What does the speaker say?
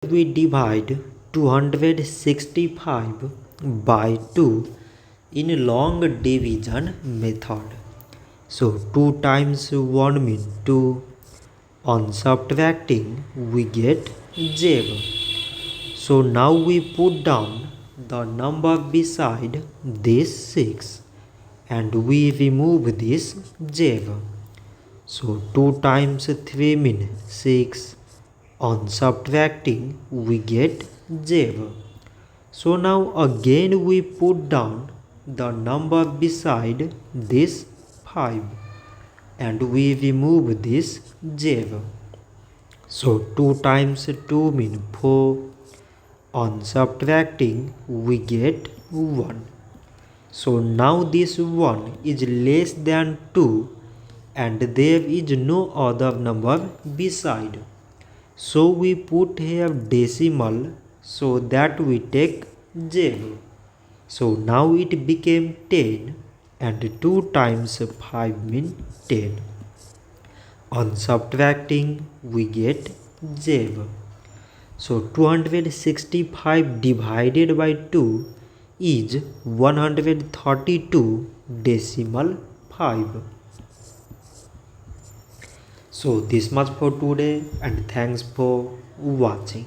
We divide 265 by 2 in long division method. So 2 times 1 means 2. On subtracting we get 0. So now we put down the number beside this 6 and we remove this 0. So 2 times 3 means 6. On subtracting we get 0. So now again we put down the number beside this 5 and we remove this 0. So 2 times 2 means 4. On subtracting we get 1. So now this 1 is less than 2 and there is no other number beside. So we put here decimal so that we take 0. So now it became 10 and 2 times 5 means 10. On subtracting we get 0. So 265 divided by 2 is 132 decimal 5. So this much for today and thanks for watching.